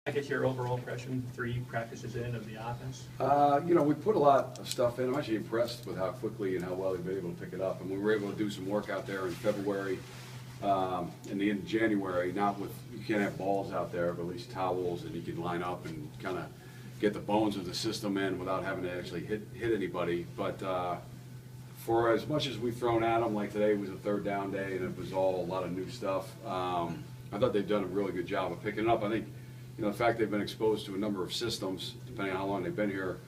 I get your overall impression 3 practices in of the offense? You know, we put a lot of stuff in. I'm actually impressed with how quickly and how well they've been able to pick it up. And we were able to do some work out there in February, in the end of January, not with, you can't have balls out there, but at least towels, and you can line up and kind of get the bones of the system in without having to actually hit anybody. But for as much as we've thrown at them, like today was a 3rd down day and it was all a lot of new stuff, I thought they've done a really good job of picking it up. I think, you know, the fact they've been exposed to a number of systems, depending on how long they've been here,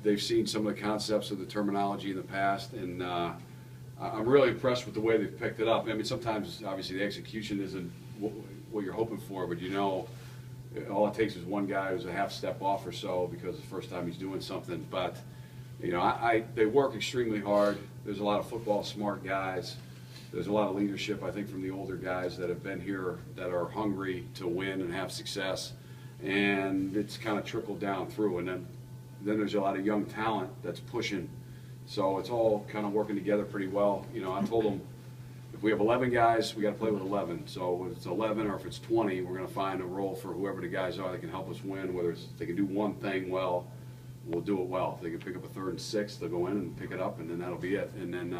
they've seen some of the concepts of the terminology in the past, and I'm really impressed with the way they've picked it up. I mean, sometimes, obviously, the execution isn't what you're hoping for, but you know, all it takes is one guy who's a half step off or so because it's the first time he's doing something. But, you know, they work extremely hard. There's a lot of football smart guys. There's a lot of leadership, I think, from the older guys that have been here that are hungry to win and have success. And it's kind of trickled down through. And then there's a lot of young talent that's pushing. So it's all kind of working together pretty well. You know, I told them if we have 11 guys, we got to play with 11. So if it's 11 or if it's 20, we're going to find a role for whoever the guys are that can help us win. Whether it's, if they can do one thing well, we'll do it well. If they can pick up a 3rd and 6, they'll go in and pick it up, and then that'll be it. And then,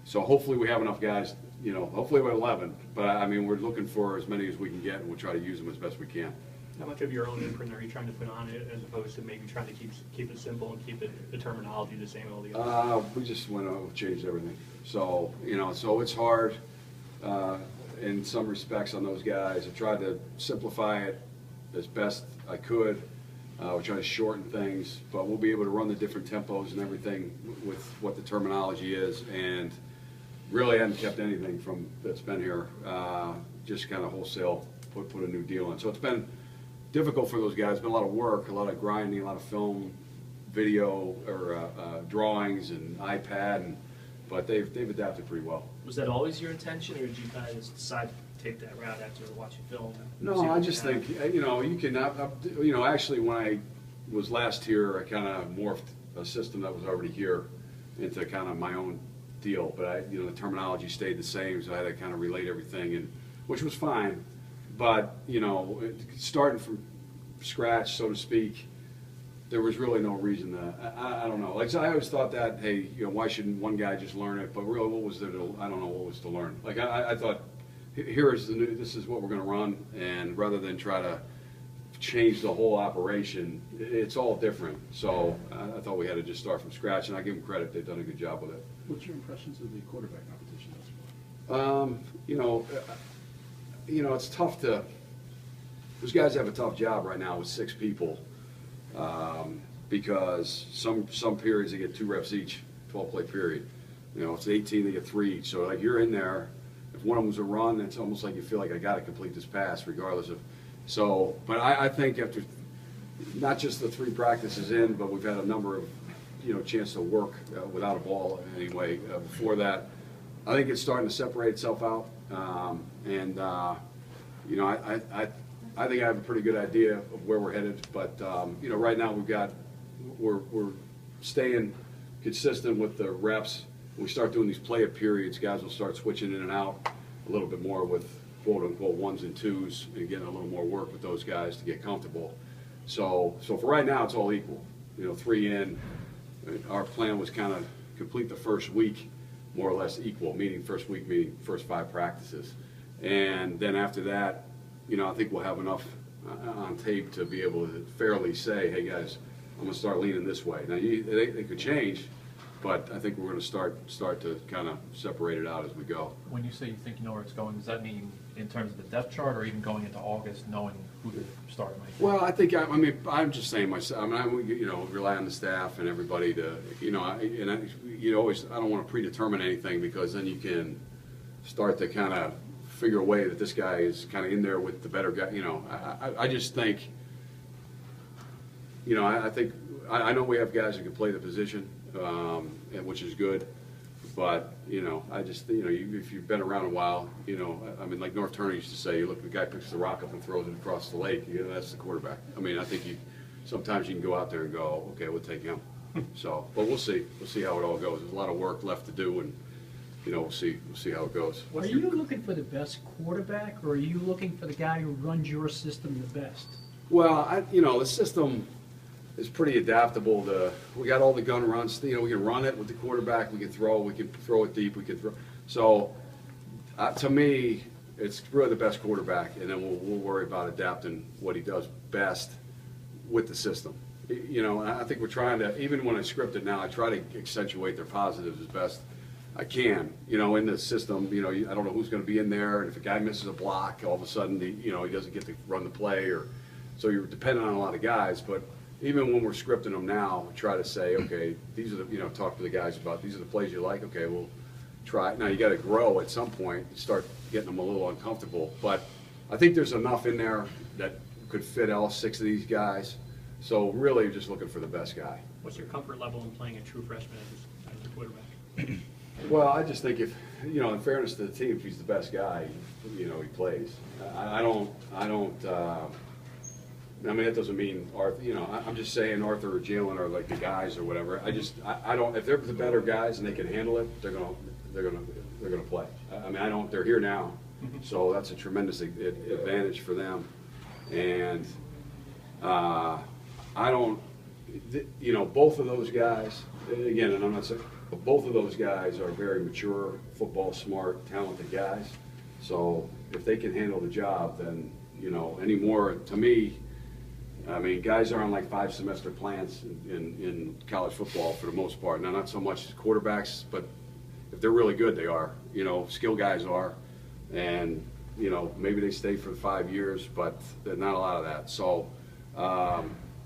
so hopefully we have enough guys, you know, hopefully we're 11, but I mean, we're looking for as many as we can get, and we'll try to use them as best we can. How much of your own imprint are you trying to put on it as opposed to maybe trying to keep it simple and keep the terminology the same all the other? We just went over, changed everything. So, you know, so it's hard in some respects on those guys. I tried to simplify it as best I could. We're trying to shorten things, but we'll be able to run the different tempos and everything with what the terminology is, and really hadn't kept anything from that's been here, just kind of wholesale put a new deal in. So it's been difficult for those guys. It's been a lot of work, a lot of grinding, a lot of film, video, or drawings and iPad, but they've adapted pretty well. Was that always your intention, or did you kind of just decide to take that route after watching film? No, I just think, you know, you can, you know, actually when I was last here, I kind of morphed a system that was already here into kind of my own deal, but you know, the terminology stayed the same, so I had to kind of relate everything, and which was fine. But you know, starting from scratch, so to speak, there was really no reason to. I don't know. Like, so I always thought that, hey, you know, why shouldn't one guy just learn it? But really, what was there to? I don't know what was to learn. Like I thought, here is the new. This is what we're going to run, and rather than try to change the whole operation, it's all different. So I thought we had to just start from scratch, and I give them credit; they've done a good job with it. What's your impressions of the quarterback competition thus far? You know, it's tough to. Those guys have a tough job right now with 6 people, because some periods they get 2 reps each, 12-play period. You know, if it's 18, they get 3 each. So like you're in there. If one of them's a run, it's almost like you feel like I got to complete this pass, regardless of. So, but I think after not just the 3 practices in, but we've had a number of, you know, chance to work without a ball anyway. Before that, I think it's starting to separate itself out, you know, I think I have a pretty good idea of where we're headed. But you know, right now we're staying consistent with the reps. When we start doing these play-up periods, guys will start switching in and out a little bit more with quote-unquote 1s and 2s, and getting a little more work with those guys to get comfortable. So for right now, it's all equal. You know, 3 in. Our plan was kind of complete the first week more or less equal, meaning first week, meaning first 5 practices. And then after that, you know, I think we'll have enough on tape to be able to fairly say, hey guys, I'm going to start leaning this way. Now, they could change, but I think we're going to start to kind of separate it out as we go. When you say you think you know where it's going, does that mean in terms of the depth chart, or even going into August knowing who the starter might be? Well, I think, I mean, I'm just saying myself, I mean, you know, rely on the staff and everybody to, you know, you always, I don't want to predetermine anything, because then you can start to kind of figure a way that this guy is kind of in there with the better guy. You know, I just think, you know, I know we have guys who can play the position, which is good. But, you know, I just, you know, if you've been around a while, you know, I mean, like North Turner used to say, you look, the guy picks the rock up and throws it across the lake, you know, that's the quarterback. I mean, I think sometimes you can go out there and go, okay, we'll take him. So, but we'll see how it all goes. There's a lot of work left to do, and, you know, we'll see how it goes. Are you looking for the best quarterback, or are you looking for the guy who runs your system the best? Well, the system is pretty adaptable to, we got all the gun runs, we can run it with the quarterback, we can throw it deep, we can throw. So, to me, it's really the best quarterback, and then we'll worry about adapting what he does best with the system. And I think we're trying to, even when I script it now, I try to accentuate their positives as best I can, in the system. I don't know who's going to be in there, and if a guy misses a block, all of a sudden, he doesn't get to run the play, or so you're dependent on a lot of guys. But even when we're scripting them now, we try to say, okay, these are the, talk to the guys about these are the plays you like. Okay, we'll try it. Now you got to grow at some point, start getting them a little uncomfortable. But I think there's enough in there that could fit all 6 of these guys. So really, just looking for the best guy. What's your comfort level in playing a true freshman as a quarterback? Well, I just think if, in fairness to the team, if he's the best guy, he plays. I mean, that doesn't mean Arthur, I'm just saying Arthur or Jalen are like the guys or whatever. I don't, if they're the better guys and they can handle it, they're gonna play. I mean, they're here now, so that's a tremendous advantage for them. And, both of those guys, again, and I'm not saying, but both of those guys are very mature, football smart, talented guys. So if they can handle the job, then, anymore, to me, I mean, guys are on like 5-semester plans in college football for the most part. Now, not so much quarterbacks, but if they're really good, they are. Skill guys are. And, maybe they stay for 5 years, but there's not a lot of that. So,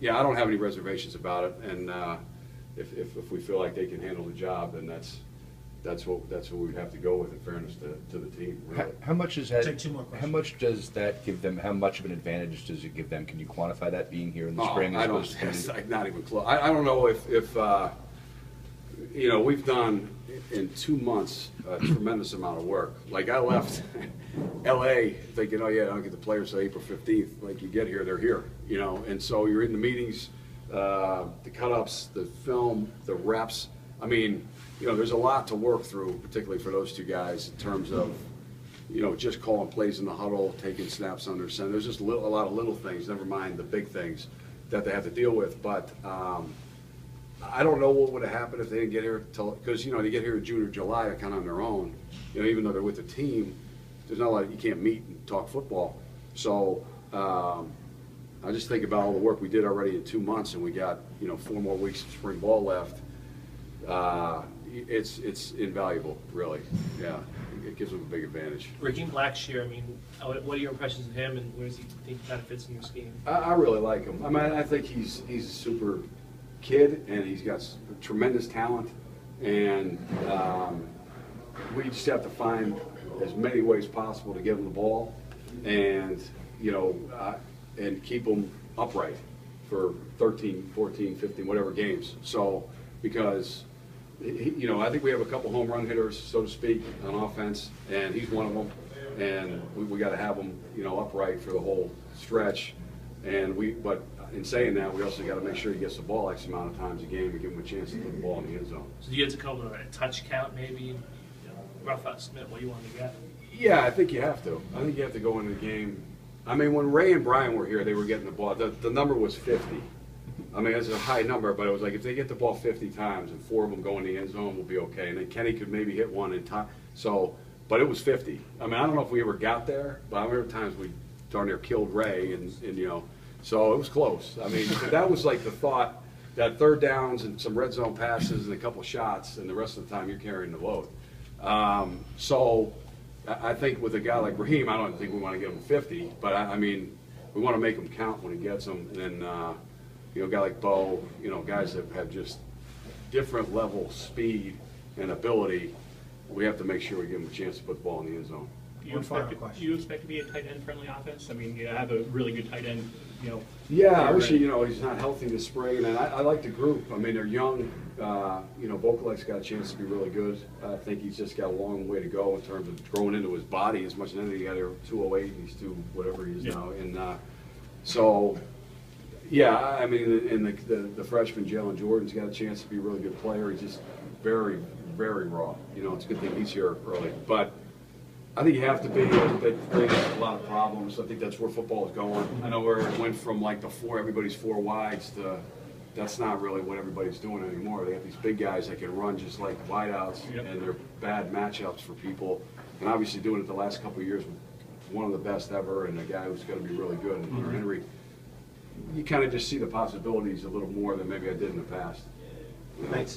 yeah, I don't have any reservations about it. And if we feel like they can handle the job, then that's what we'd have to go with, in fairness to the team. Really. How much is that? Take 2 more questions. How much does that give them? How much of an advantage does it give them? Can you quantify that being here in the spring? I don't. It's like not even close. I don't know if we've done in 2 months a tremendous amount of work. Like I left L.A. thinking, oh yeah, I don't get the players till April 15th. Like you get here, they're here. And so you're in the meetings, the cut-ups, the film, the reps. I mean, there's a lot to work through, particularly for those 2 guys in terms of, just calling plays in the huddle, taking snaps under center. There's just a lot of little things, never mind the big things that they have to deal with. But I don't know what would have happened if they didn't get here because, they get here in June or July, they're kind of on their own. Even though they're with the team, there's not a lot, you can't meet and talk football. So I just think about all the work we did already in 2 months, and we got, 4 more weeks of spring ball left. It's invaluable, really. Yeah, it gives them a big advantage. Raheem Blackshear, I mean, what are your impressions of him, and where does he think he kind of fits in your scheme? I really like him. I mean, I think he's a super kid, and he's got tremendous talent, and we just have to find as many ways possible to give him the ball, and and keep him upright for 13, 14, 15, whatever games. So because I think we have a couple home run hitters, so to speak, on offense, and he's one of them. And we got to have him, upright for the whole stretch. But in saying that, we also got to make sure he gets the ball X amount of times a game and give him a chance to put the ball in the end zone. So do you have to come with a touch count, maybe, rough estimate what you want to get? Yeah, I think you have to. I think you have to go into the game. I mean, when Ray and Brian were here, they were getting the ball. The number was 50. I mean, it's a high number, but it was like if they get the ball 50 times and 4 of them go in the end zone, we'll be okay. And then Kenny could maybe hit one in time. So, but it was 50. I mean, I don't know if we ever got there, but I remember times we darn near killed Ray, and so it was close. I mean, that was like the thought that 3rd downs and some red zone passes and a couple shots, and the rest of the time you're carrying the load. So I think with a guy like Raheem, I don't think we want to give him 50, but I mean, we want to make him count when he gets them. And then, a guy like Bo, guys that have just different level speed and ability, we have to make sure we give him a chance to put the ball in the end zone. Do you expect to be a tight end friendly offense? I mean, you have a really good tight end, Yeah, obviously, he's not healthy this spring, and I like the group. I mean, they're young. Vokalek's got a chance to be really good. I think he's just got a long way to go in terms of growing into his body as much as anything. He got here 208, and he's 2 whatever he is now. And so, yeah, I mean, and the freshman Jalen Jordan's got a chance to be a really good player. He's just very, very raw. It's a good thing he's here early. But I think you have to be. I think that creates a lot of problems. I think that's where football is going. I know where it went from like everybody's four wides to, that's not really what everybody's doing anymore. They have these big guys that can run just like wideouts, Yep. and they're bad matchups for people. And obviously doing it the last couple of years, one of the best ever, and a guy who's going to be really good, and Henry. You kind of just see the possibilities a little more than maybe I did in the past. Thanks.